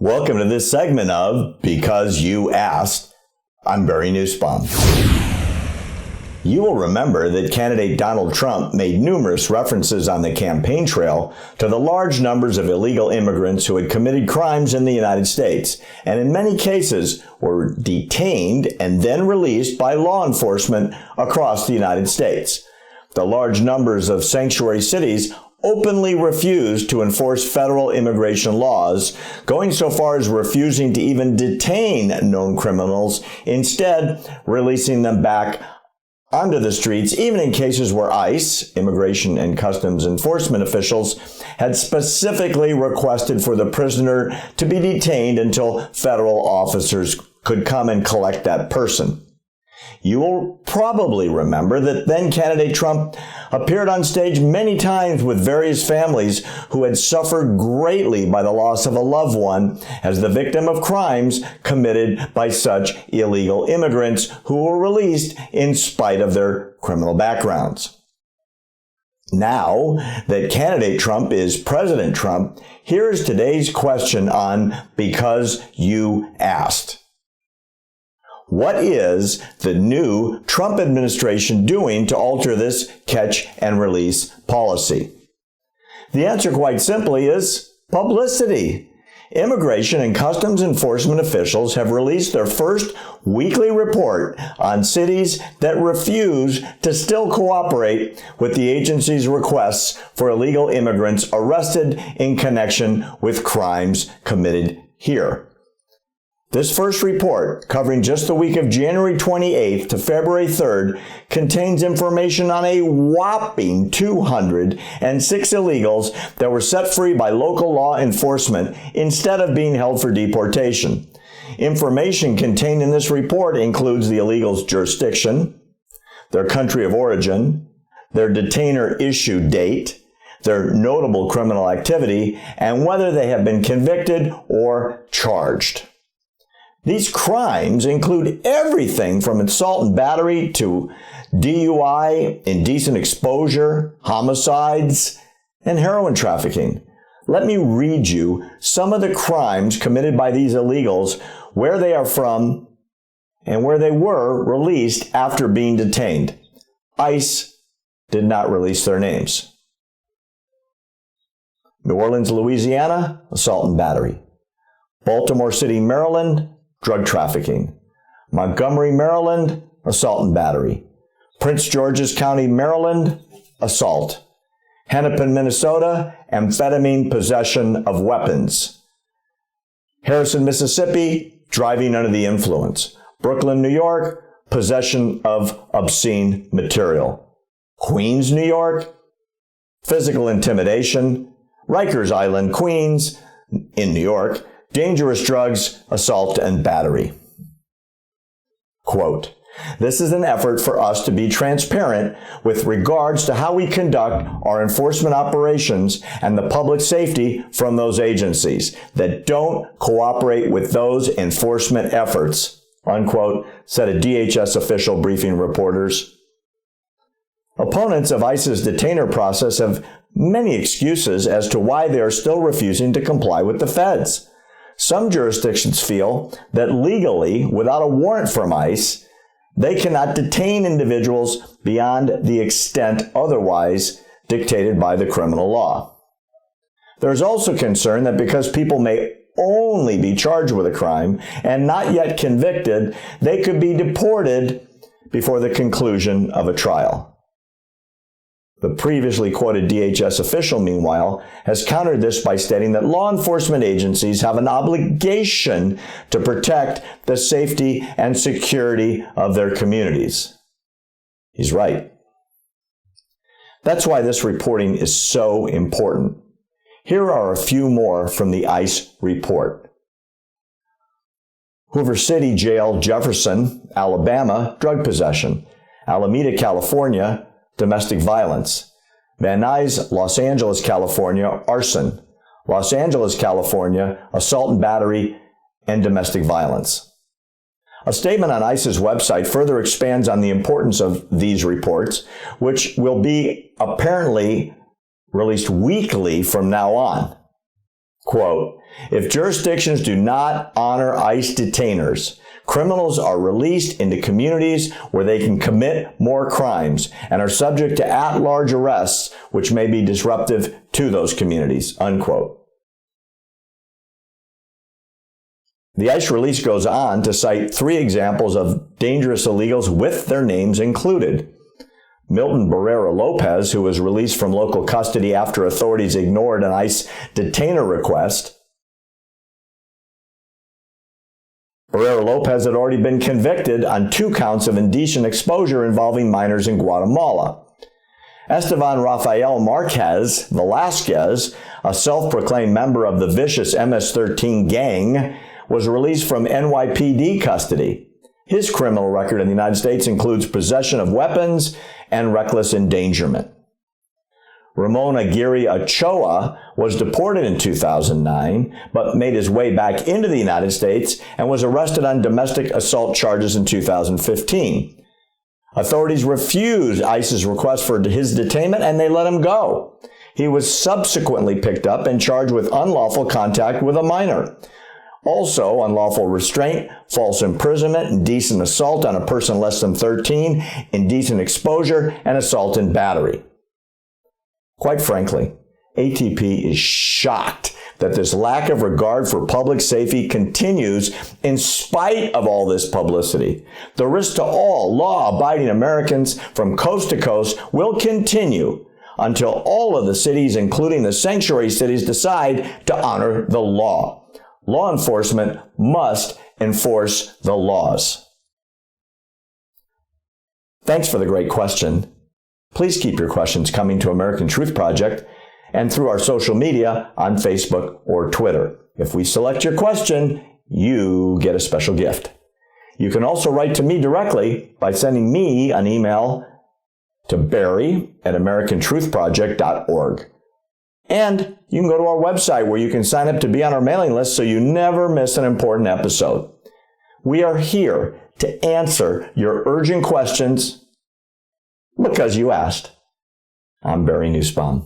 Welcome to this segment of Because You Asked. I'm Barry Nussbaum. You will remember that candidate Donald Trump made numerous references on the campaign trail to the large numbers of illegal immigrants who had committed crimes in the United States, and in many cases were detained and then released by law enforcement across the United States. The large numbers of sanctuary cities openly refused to enforce federal immigration laws, going so far as refusing to even detain known criminals, instead releasing them back onto the streets, even in cases where ICE, Immigration and Customs Enforcement officials, had specifically requested for the prisoner to be detained until federal officers could come and collect that person. You will probably remember that then candidate Trump appeared on stage many times with various families who had suffered greatly by the loss of a loved one as the victim of crimes committed by such illegal immigrants who were released in spite of their criminal backgrounds. Now that candidate Trump is President Trump, here is today's question on Because You Asked. What is the new Trump administration doing to alter this catch and release policy? The answer, quite simply, is publicity. Immigration and Customs Enforcement officials have released their first weekly report on cities that refuse to still cooperate with the agency's requests for illegal immigrants arrested in connection with crimes committed here. This first report, covering just the week of January 28th to February 3rd, contains information on a whopping 206 illegals that were set free by local law enforcement instead of being held for deportation. Information contained in this report includes the illegals' jurisdiction, their country of origin, their detainer issue date, their notable criminal activity, and whether they have been convicted or charged. These crimes include everything from assault and battery to DUI, indecent exposure, homicides, and heroin trafficking. Let me read you some of the crimes committed by these illegals, where they are from, and where they were released after being detained. ICE did not release their names. New Orleans, Louisiana, assault and battery. Baltimore City, Maryland, drug trafficking. Montgomery, Maryland, assault and battery. Prince George's County, Maryland, assault. Hennepin, Minnesota, amphetamine possession of weapons. Harrison, Mississippi, driving under the influence. Brooklyn, New York, possession of obscene material. Queens, New York, physical intimidation. Rikers Island, Queens, in New York, dangerous drugs, assault, and battery. Quote, "This is an effort for us to be transparent with regards to how we conduct our enforcement operations and the public safety from those agencies that don't cooperate with those enforcement efforts," unquote, said a DHS official briefing reporters. Opponents of ICE's detainer process have many excuses as to why they are still refusing to comply with the feds. Some jurisdictions feel that legally, without a warrant from ICE, they cannot detain individuals beyond the extent otherwise dictated by the criminal law. There is also concern that because people may only be charged with a crime and not yet convicted, they could be deported before the conclusion of a trial. The previously quoted DHS official, meanwhile, has countered this by stating that law enforcement agencies have an obligation to protect the safety and security of their communities. He's right. That's why this reporting is so important. Here are a few more from the ICE report. Hoover City Jail, Jefferson, Alabama, drug possession. Alameda, California, domestic violence. Van Nuys, Los Angeles, California, arson. Los Angeles, California, assault and battery and domestic violence. A statement on ICE's website further expands on the importance of these reports, which will be apparently released weekly from now on. Quote, If jurisdictions do not honor ICE detainers, criminals are released into communities where they can commit more crimes and are subject to at-large arrests, which may be disruptive to those communities, unquote. The ICE release goes on to cite 3 examples of dangerous illegals with their names included. Milton Barrera Lopez, who was released from local custody after authorities ignored an ICE detainer request. Barrera Lopez had already been convicted on 2 counts of indecent exposure involving minors in Guatemala. Estevan Rafael Marquez Velasquez, a self-proclaimed member of the vicious MS-13 gang, was released from NYPD custody. His criminal record in the United States includes possession of weapons and reckless endangerment. Ramon Aguirre Ochoa was deported in 2009, but made his way back into the United States and was arrested on domestic assault charges in 2015. Authorities refused ICE's request for his detainment and they let him go. He was subsequently picked up and charged with unlawful contact with a minor. Also, unlawful restraint, false imprisonment, indecent assault on a person less than 13, indecent exposure, and assault and battery. Quite frankly, ATP is shocked that this lack of regard for public safety continues in spite of all this publicity. The risk to all law-abiding Americans from coast to coast will continue until all of the cities, including the sanctuary cities, decide to honor the law. Law enforcement must enforce the laws. Thanks for the great question. Please keep your questions coming to American Truth Project and through our social media on Facebook or Twitter. If we select your question, you get a special gift. You can also write to me directly by sending me an email to barry@americantruthproject.org. And you can go to our website where you can sign up to be on our mailing list so you never miss an important episode. We are here to answer your urgent questions because you asked. I'm Barry Nussbaum.